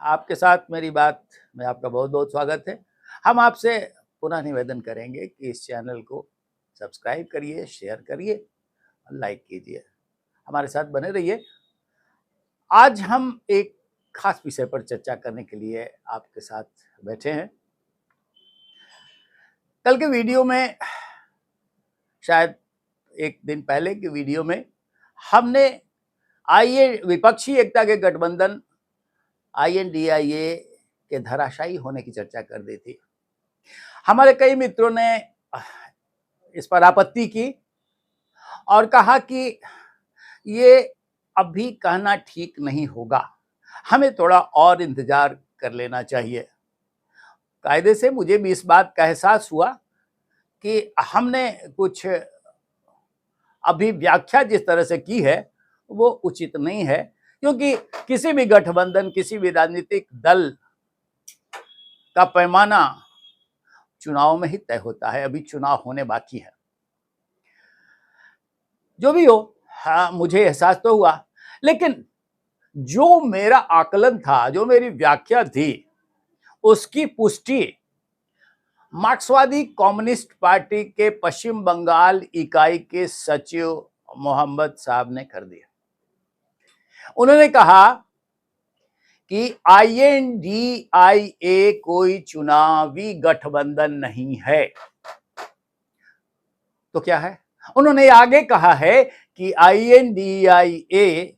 आपके साथ मेरी बात में आपका बहुत बहुत स्वागत है। हम आपसे पुनः निवेदन करेंगे कि इस चैनल को सब्सक्राइब करिए, शेयर करिए और लाइक कीजिए। हमारे साथ बने रहिए। आज हम एक खास विषय पर चर्चा करने के लिए आपके साथ बैठे हैं। कल के वीडियो में, शायद एक दिन पहले के वीडियो में, हमने विपक्षी एकता के गठबंधन INDIA के धराशायी होने की चर्चा कर दी थी। हमारे कई मित्रों ने इस पर आपत्ति की और कहा कि ये अभी कहना ठीक नहीं होगा, हमें थोड़ा और इंतजार कर लेना चाहिए। कायदे से मुझे भी इस बात का एहसास हुआ कि हमने कुछ अभी व्याख्या जिस तरह से की है वो उचित नहीं है, क्योंकि किसी भी गठबंधन, किसी भी राजनीतिक दल का पैमाना चुनाव में ही तय होता है। अभी चुनाव होने बाकी है। जो भी हो, हाँ, मुझे एहसास तो हुआ, लेकिन जो मेरा आकलन था, जो मेरी व्याख्या थी, उसकी पुष्टि मार्क्सवादी कम्युनिस्ट पार्टी के पश्चिम बंगाल इकाई के सचिव मोहम्मद साहब ने कर दिया। उन्होंने कहा कि INDIA कोई चुनावी गठबंधन नहीं है। तो क्या है? उन्होंने आगे कहा है कि INDIA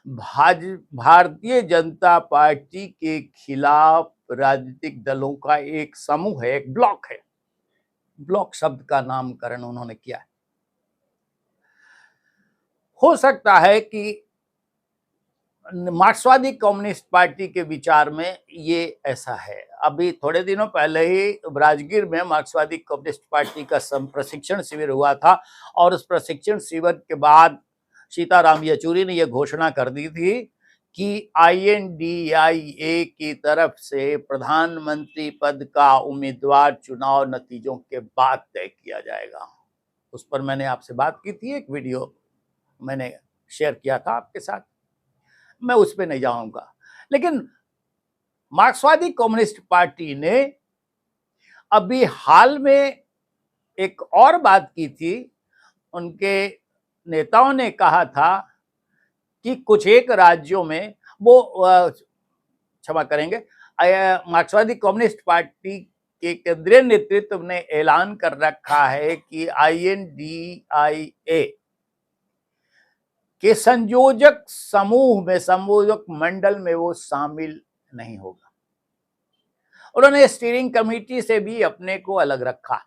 भारतीय जनता पार्टी के खिलाफ राजनीतिक दलों का एक समूह है, एक ब्लॉक है। ब्लॉक शब्द का नामकरण उन्होंने किया है। हो सकता है कि मार्क्सवादी कम्युनिस्ट पार्टी के विचार में ये ऐसा है। अभी थोड़े दिनों पहले ही राजगीर में मार्क्सवादी कम्युनिस्ट पार्टी का प्रशिक्षण शिविर हुआ था और उस प्रशिक्षण शिविर के बाद सीताराम येचुरी ने यह घोषणा कर दी थी कि INDIA की तरफ से प्रधानमंत्री पद का उम्मीदवार चुनाव नतीजों के बाद तय किया जाएगा। उस पर मैंने आपसे बात की थी, एक वीडियो मैंने शेयर किया था आपके साथ, मैं उस पर नहीं जाऊंगा। लेकिन मार्क्सवादी कम्युनिस्ट पार्टी ने अभी हाल में एक और बात की थी। उनके नेताओं ने कहा था कि कुछ एक राज्यों में वो क्षमा करेंगे, मार्क्सवादी कम्युनिस्ट पार्टी के केंद्रीय नेतृत्व ने ऐलान कर रखा है कि INDIA के संयोजक समूह में, संयोजक मंडल में वो शामिल नहीं होगा। उन्होंने स्टीयरिंग कमेटी से भी अपने को अलग रखा।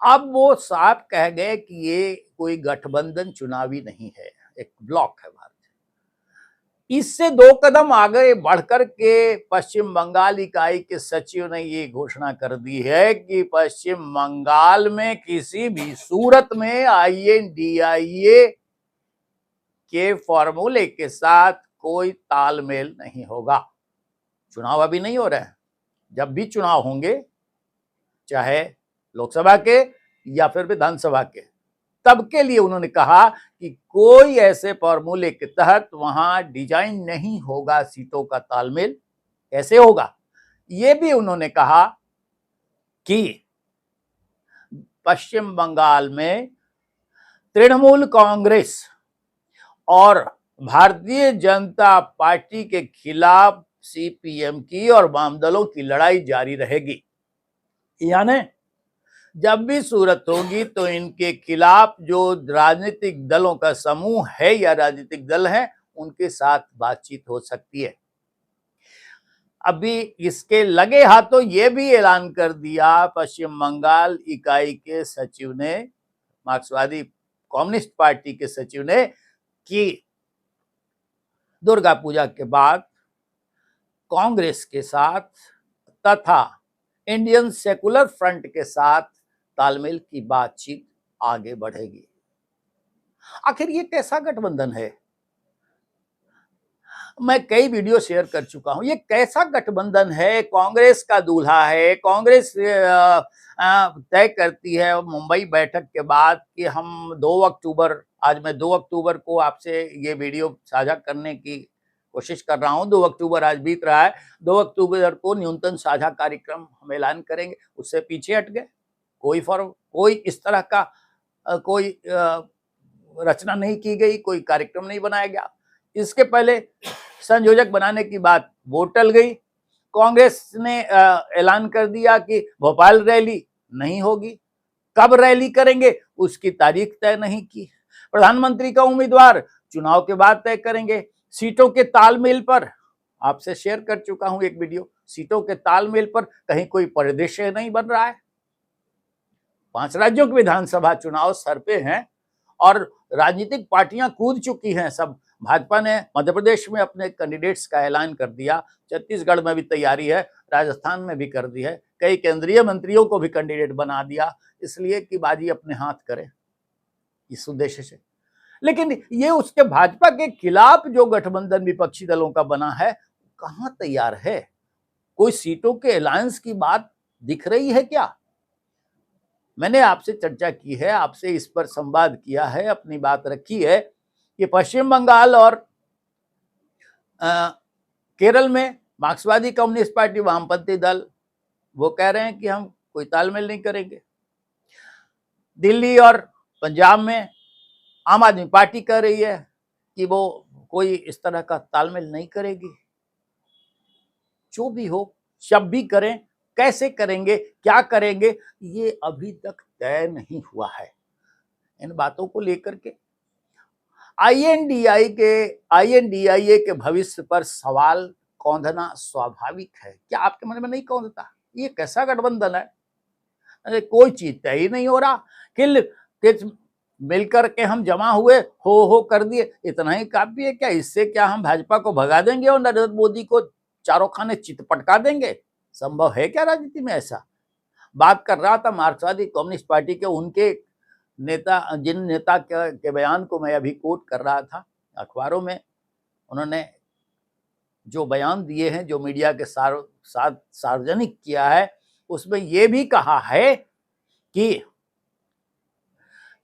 अब वो साफ कह गए कि ये कोई गठबंधन चुनावी नहीं है, एक ब्लॉक है भारत। इससे 2 कदम आगे बढ़कर के पश्चिम बंगाल इकाई के सचिव ने ये घोषणा कर दी है कि पश्चिम बंगाल में किसी भी सूरत में INDIA के फॉर्मूले के साथ कोई तालमेल नहीं होगा। चुनाव अभी नहीं हो रहे हैं। जब भी चुनाव होंगे, चाहे लोकसभा के या फिर विधानसभा के, तब के लिए उन्होंने कहा कि कोई ऐसे फॉर्मूले के तहत वहां डिजाइन नहीं होगा। सीटों का तालमेल कैसे होगा, ये भी उन्होंने कहा कि पश्चिम बंगाल में तृणमूल कांग्रेस और भारतीय जनता पार्टी के खिलाफ CPM की और वाम दलों की लड़ाई जारी रहेगी। यानी जब भी सूरत होगी तो इनके खिलाफ जो राजनीतिक दलों का समूह है या राजनीतिक दल है, उनके साथ बातचीत हो सकती है। अभी इसके लगे हाथों ये भी ऐलान कर दिया पश्चिम बंगाल इकाई के सचिव ने, मार्क्सवादी कम्युनिस्ट पार्टी के सचिव ने, कि दुर्गा पूजा के बाद कांग्रेस के साथ तथा इंडियन सेकुलर फ्रंट के साथ तालमेल की बातचीत आगे बढ़ेगी। आखिर ये कैसा गठबंधन है? मैं कई वीडियो शेयर कर चुका हूं। ये कैसा गठबंधन है? कांग्रेस का दूल्हा है। कांग्रेस तय करती है मुंबई बैठक के बाद कि हम 2 अक्टूबर, आज मैं 2 अक्टूबर को आपसे ये वीडियो साझा करने की कोशिश कर रहा हूं। 2 अक्टूबर आज बीत रहा है, 2 अक्टूबर को न्यूनतम साझा कार्यक्रम हम ऐलान करेंगे, उससे पीछे हट गए। कोई इस तरह का कोई रचना नहीं की गई, कोई कार्यक्रम नहीं बनाया गया। इसके पहले संयोजक बनाने की बात वो टल गई। कांग्रेस ने ऐलान कर दिया कि भोपाल रैली नहीं होगी, कब रैली करेंगे उसकी तारीख तय नहीं की। प्रधानमंत्री का उम्मीदवार चुनाव के बाद तय करेंगे। सीटों के तालमेल पर आपसे शेयर कर चुका हूं एक वीडियो, सीटों के तालमेल पर कहीं कोई परिदृश्य नहीं बन रहा है। 5 राज्यों के विधानसभा चुनाव सर पे हैं और राजनीतिक पार्टियां कूद चुकी हैं सब। भाजपा ने मध्य प्रदेश में अपने कैंडिडेट्स का ऐलान कर दिया, छत्तीसगढ़ में भी तैयारी है, राजस्थान में भी कर दी है, कई केंद्रीय मंत्रियों को भी कैंडिडेट बना दिया, इसलिए कि बाजी अपने हाथ करें इस उद्देश्य से। लेकिन ये उसके भाजपा के खिलाफ जो गठबंधन विपक्षी दलों का बना है कहां तैयार है? कोई सीटों के अलायंस की बात दिख रही है क्या? मैंने आपसे चर्चा की है, आपसे इस पर संवाद किया है, अपनी बात रखी है कि पश्चिम बंगाल और केरल में मार्क्सवादी कम्युनिस्ट पार्टी, वामपंथी दल वो कह रहे हैं कि हम कोई तालमेल नहीं करेंगे। दिल्ली और पंजाब में आम आदमी पार्टी कह रही है कि वो कोई इस तरह का तालमेल नहीं करेगी। जो भी हो, जब भी करें, कैसे करेंगे, क्या करेंगे, ये अभी तक तय नहीं हुआ है। इन बातों को लेकर के आईएनडीआईए के भविष्य पर सवाल कौंधना स्वाभाविक है। क्या आपके मन में नहीं कौंधता? ये कैसा गठबंधन है? अरे कोई चीज तय ही नहीं हो रहा। किल मिलकर के हम जमा हुए, हो कर दिए, इतना ही काफी है क्या? इससे क्या हम भाजपा को भगा देंगे और नरेंद्र मोदी को चारों खाने चित पटका देंगे? संभव है क्या राजनीति में ऐसा? बात कर रहा था मार्क्सवादी कम्युनिस्ट पार्टी के उनके नेता, जिन नेता के बयान को मैं अभी कोट कर रहा था अखबारों में, उन्होंने जो बयान दिए हैं, जो मीडिया के साथ सार्वजनिक किया है, उसमें यह भी कहा है कि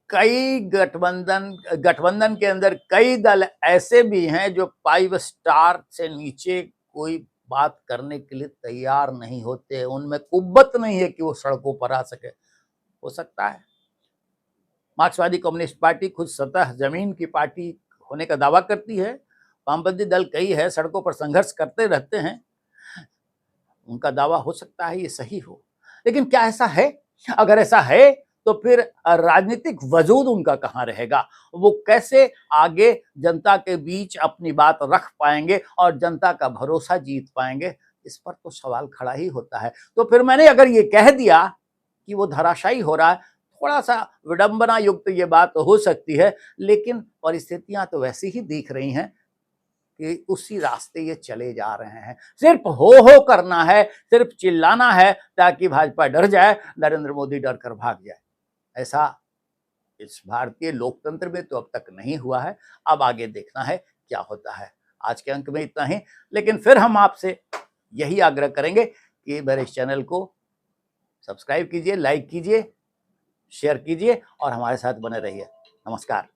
कई गठबंधन के अंदर कई दल ऐसे भी हैं जो 5 स्टार से नीचे कोई बात करने के लिए तैयार नहीं होते, उनमें कुव्वत नहीं है कि वो सड़कों पर आ सके। हो सकता है मार्क्सवादी कम्युनिस्ट पार्टी खुद सतह जमीन की पार्टी होने का दावा करती है, वामपंथी दल कई है, सड़कों पर संघर्ष करते रहते हैं, उनका दावा हो सकता है ये सही हो। लेकिन क्या ऐसा है? अगर ऐसा है तो फिर राजनीतिक वजूद उनका कहां रहेगा? वो कैसे आगे जनता के बीच अपनी बात रख पाएंगे और जनता का भरोसा जीत पाएंगे? इस पर तो सवाल खड़ा ही होता है। तो फिर मैंने अगर ये कह दिया कि वो धराशायी हो रहा है, थोड़ा सा विडंबना युक्त ये बात हो सकती है, लेकिन परिस्थितियां तो वैसी ही दिख रही हैं कि उसी रास्ते ये चले जा रहे हैं। सिर्फ हो करना है, सिर्फ चिल्लाना है ताकि भाजपा डर जाए, नरेंद्र मोदी डर कर भाग जाए। ऐसा इस भारतीय लोकतंत्र में तो अब तक नहीं हुआ है। अब आगे देखना है क्या होता है। आज के अंक में इतना ही, लेकिन फिर हम आपसे यही आग्रह करेंगे कि मेरे इस चैनल को सब्सक्राइब कीजिए, लाइक कीजिए, शेयर कीजिए और हमारे साथ बने रहिए। नमस्कार।